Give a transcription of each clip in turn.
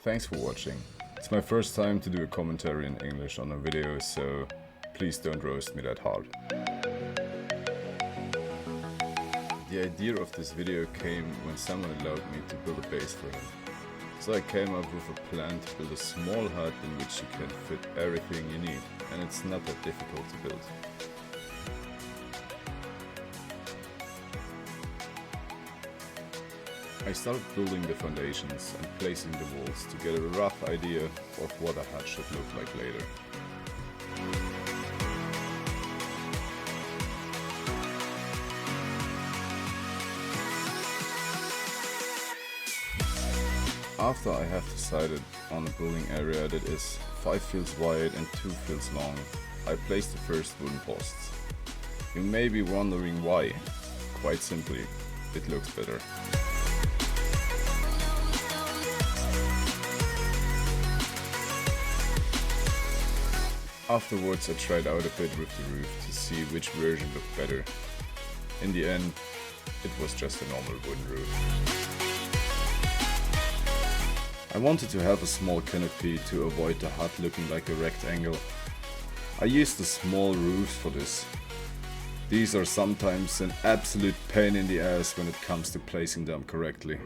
Thanks for watching. It's my first time to do a commentary in English on a video, so please don't roast me that hard. The idea of this video came when someone allowed me to build a base for him. So I came up with a plan to build a small hut in which you can fit everything you need, and it's not that difficult to build. I started building the foundations and placing the walls to get a rough idea of what a hut should look like later. After I have decided on a building area that is 5 fields wide and 2 fields long, I placed the first wooden posts. You may be wondering why. Quite simply, it looks better. Afterwards I tried out a bit with the roof to see which version looked better. In the end, it was just a normal wooden roof. I wanted to have a small canopy to avoid the hut looking like a rectangle. I used the small roofs for this. These are sometimes an absolute pain in the ass when it comes to placing them correctly.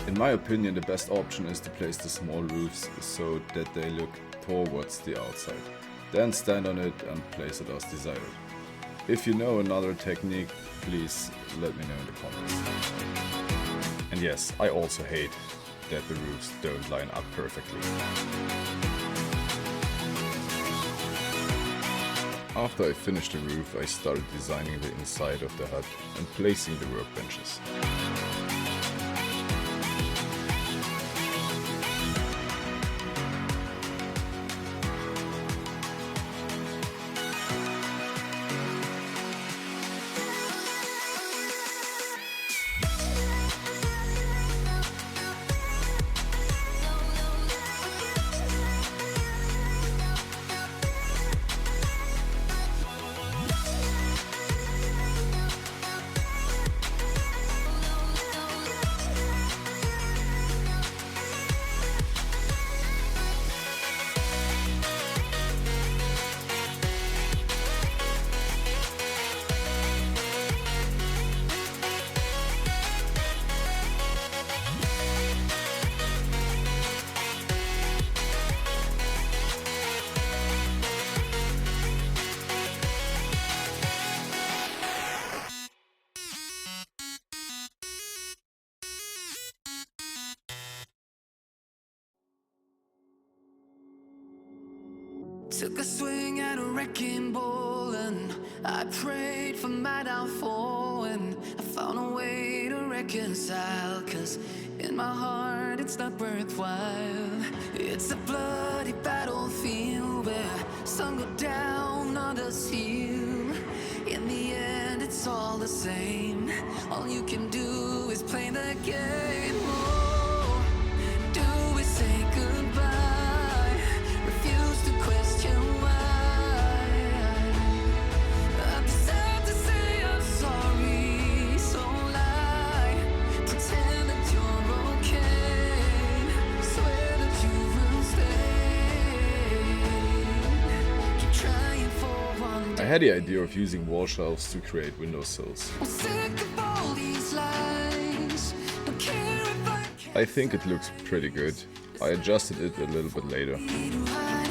In my opinion, the best option is to place the small roofs so that they look towards the outside. Then stand on it and place it as desired. If you know another technique, please let me know in the comments. And yes, I also hate that the roofs don't line up perfectly. After I finished the roof, I started designing the inside of the hut and placing the workbenches. Took a swing at a wrecking ball and I prayed for my downfall, and I found a way to reconcile, 'cause in my heart it's not worthwhile. It's a bloody battlefield where some go down, others heal. In the end it's all the same. All you can do is play the game. Oh, do we say goodbye? Refuse to question why. I deserve to say I'm sorry, so lie. Pretend that you're okay. Swear that you will stay. Keep trying for one day. I had the idea of using wall shelves to create windowsills. I'm sick of all these lies. Don't care if I can't I think it looks pretty good. I adjusted it a little bit later. hide.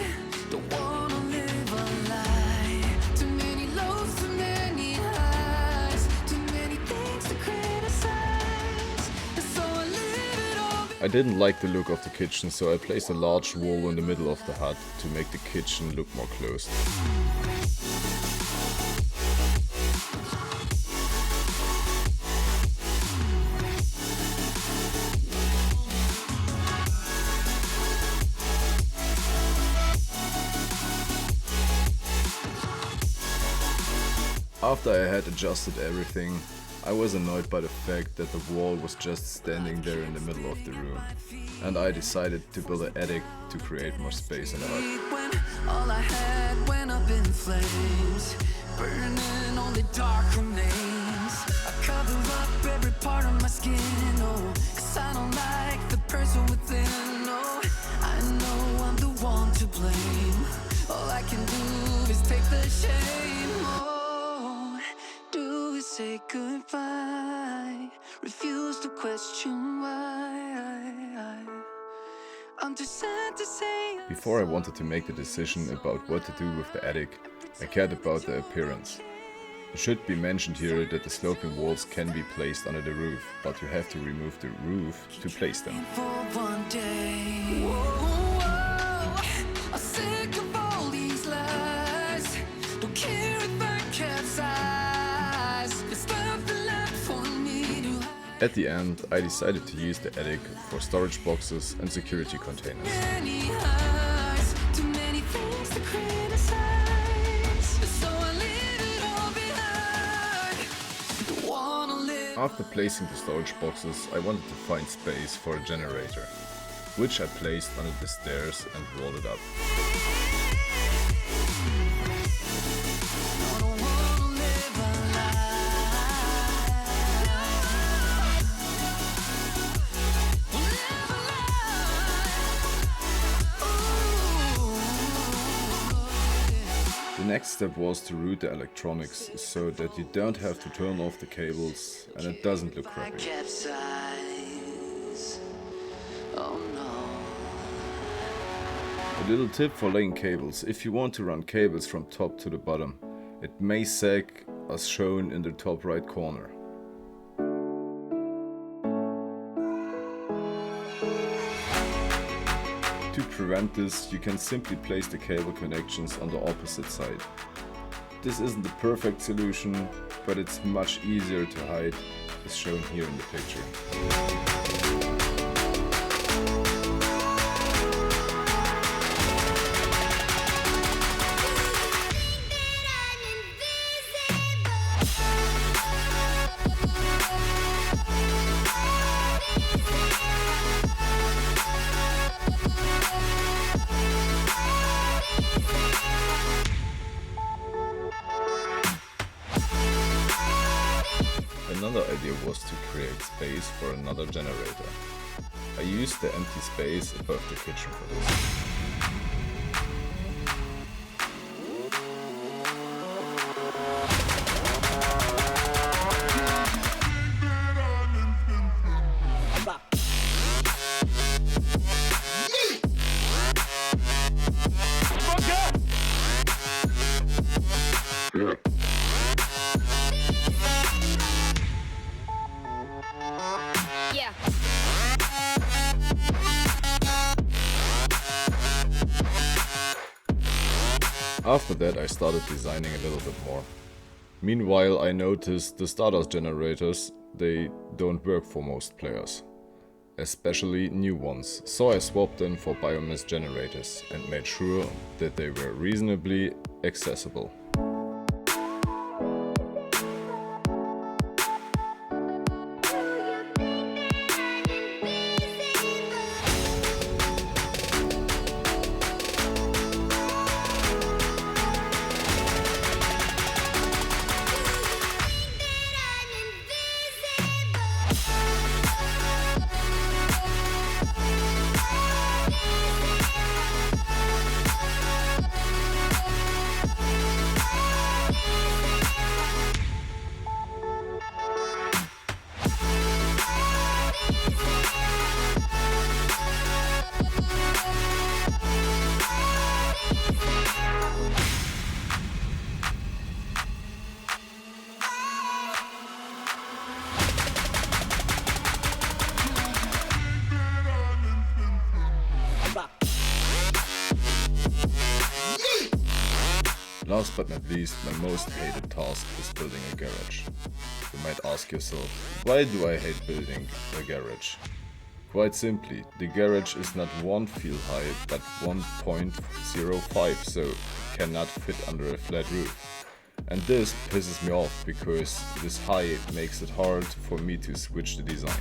Don't wanna live a lie. Too many lows, too many highs. Too many things to criticize. So I leave it all. I didn't like the look of the kitchen, so I placed a large wall in the middle of the hut to make the kitchen look more closed. After I had adjusted everything, I was annoyed by the fact that the wall was just standing there in the middle of the room, and I decided to build an attic to create more space in the hut. When all I had went up in flames, burning only dark remains. I cover up every part of my skin, oh, 'cause I don't like the person within, oh. I know I'm the one to blame. All I can do is take the shame, oh. Do we say goodbye? Refuse to question why. I'm too sad to say. Before I wanted to make the decision about what to do with the attic, I cared about the appearance. It should be mentioned here that the sloping walls can be placed under the roof, but you have to remove the roof to place them. For one day. Whoa, I'm sick of all these lies. Don't care if I capsize. There's nothing left for me to hide. At the end, I decided to use the attic for storage boxes and security containers. Many highs, too many things to criticize. So I leave it all behind. Don't wanna live. After placing the storage boxes, I wanted to find space for a generator, which I placed under the stairs and rolled it up. I don't wanna live a lie. Live a lie. Ooh. The next step was to route the electronics so that you don't have to turn off the cables and it doesn't look I crappy. capsize. Oh no. A little tip for laying cables: if you want to run cables from top to the bottom, it may sag as shown in the top right corner. To prevent this, you can simply place the cable connections on the opposite side. This isn't the perfect solution, but it's much easier to hide, as shown here in the picture. Another idea was to create space for another generator. I used the empty space above the kitchen for this. Yeah. After that, I started designing a little bit more. Meanwhile, I noticed the Stardust generators, they don't work for most players, especially new ones, so I swapped them for biomass generators and made sure that they were reasonably accessible. Last but not least, my most hated task is building a garage. You might ask yourself, why do I hate building a garage? Quite simply, the garage is not 1 field high but 1.05, so cannot fit under a flat roof. And this pisses me off because this height makes it hard for me to switch the design.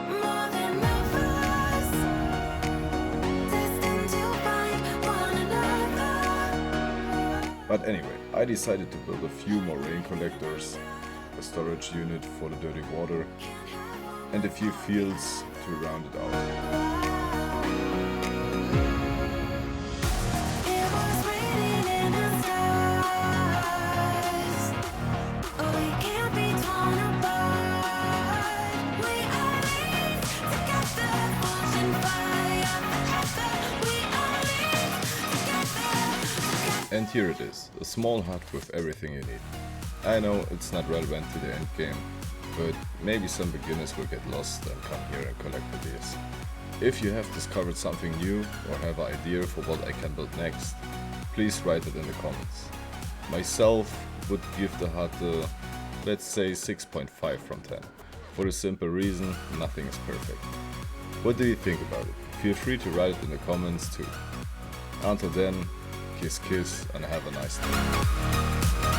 More than lovers, destined to find one another. But anyway, I decided to build a few more rain collectors, a storage unit for the dirty water, and a few fields to round it out. It was raining in the skies. Oh, we can't be torn apart. We are linked together, forging fire forever. We are linked together. And here it is, a small hut with everything you need. I know it's not relevant to the end game, but maybe some beginners will get lost and come here and collect ideas. If you have discovered something new or have an idea for what I can build next, please write it in the comments. Myself would give the hut a, let's say 6.5 from 10, for the simple reason nothing is perfect. What do you think about it? Feel free to write it in the comments too. Until then, kiss kiss and have a nice day.